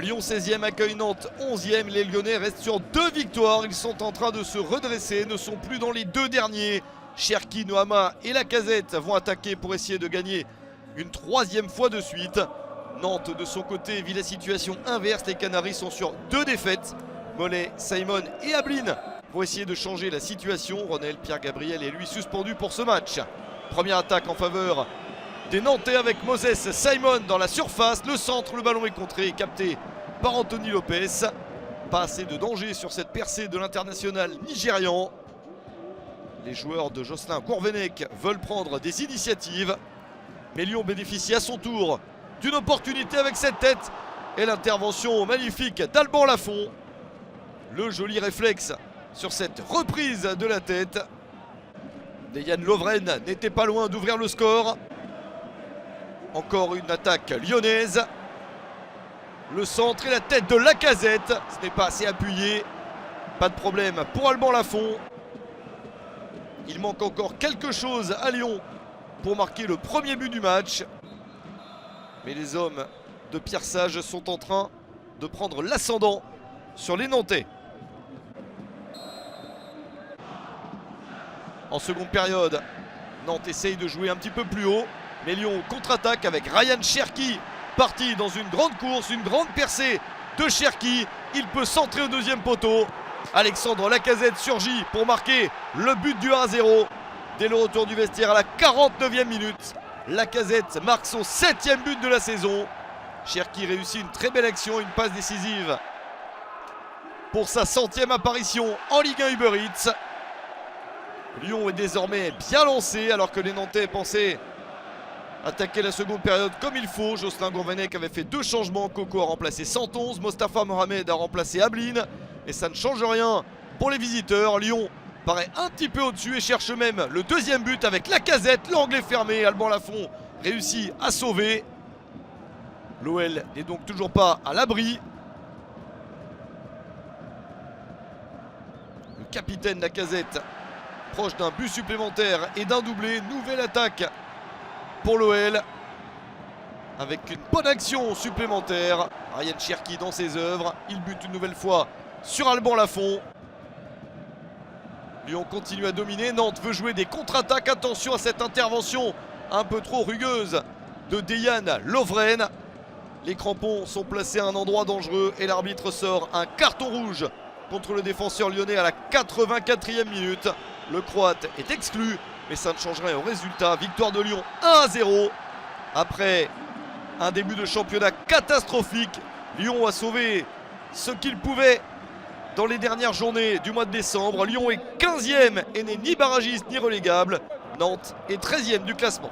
Lyon 16e accueille Nantes 11e. Les Lyonnais restent sur 2 victoires. Ils sont en train de se redresser, ne sont plus dans les 2 derniers. Cherki, Noama et Lacazette vont attaquer pour essayer de gagner une 3e fois de suite. Nantes de son côté vit la situation inverse. Les Canaries sont sur 2 défaites. Mollet, Simon et Ablin vont essayer de changer la situation. Ronel, Pierre-Gabriel est lui suspendu pour ce match. Première attaque en faveur des Nantais avec Moses Simon dans la surface. Le centre, le ballon est contré et capté par Anthony Lopez. Pas assez de danger sur cette percée de l'international nigérian. Les joueurs de Jocelyn Gourvenec veulent prendre des initiatives. Mais Lyon bénéficie à son tour d'une opportunité avec cette tête. Et l'intervention magnifique d'Alban Lafont. Le joli réflexe sur cette reprise de la tête. Dejan Lovren n'était pas loin d'ouvrir le score. Encore une attaque lyonnaise. Le centre et la tête de Lacazette. Ce n'est pas assez appuyé. Pas de problème pour Alban Lafont. Il manque encore quelque chose à Lyon pour marquer le premier but du match. Mais les hommes de Pierre Sage sont en train de prendre l'ascendant sur les Nantais. En seconde période, Nantes essaye de jouer un petit peu plus haut. Mais Lyon contre-attaque avec Ryan Cherki, parti dans une grande course, une grande percée de Cherki. Il peut centrer au 2e poteau. Alexandre Lacazette surgit pour marquer le but du 1-0. Dès le retour du vestiaire à la 49e minute, Lacazette marque son 7e but de la saison. Cherki réussit une très belle action, une passe décisive pour sa 100e apparition en Ligue 1 Uber Eats. Lyon est désormais bien lancé alors que les Nantais pensaient attaquer la seconde période comme il faut. Jocelyn Gourvenec avait fait 2 changements. Coco a remplacé Santonze, Mostafa Mohamed a remplacé Ablin. Et ça ne change rien pour les visiteurs. Lyon paraît un petit peu au-dessus et cherche même le 2e but avec Lacazette. L'angle est fermé, Alban Lafont réussit à sauver. L'OL n'est donc toujours pas à l'abri. Le capitaine Lacazette proche d'un but supplémentaire et d'un doublé. Nouvelle attaque pour l'OL avec une bonne action supplémentaire. Ryan Cherki dans ses œuvres. Il bute une nouvelle fois sur Alban Lafont. Lyon continue à dominer. Nantes veut jouer des contre-attaques. Attention à cette intervention un peu trop rugueuse de Dejan Lovren. Les crampons sont placés à un endroit dangereux et l'arbitre sort un carton rouge contre le défenseur lyonnais à la 84e minute. Le Croate est exclu, mais ça ne change rien au résultat. Victoire de Lyon 1-0. Après un début de championnat catastrophique, Lyon a sauvé ce qu'il pouvait dans les dernières journées du mois de décembre. Lyon est 15e et n'est ni barragiste ni relégable. Nantes est 13e du classement.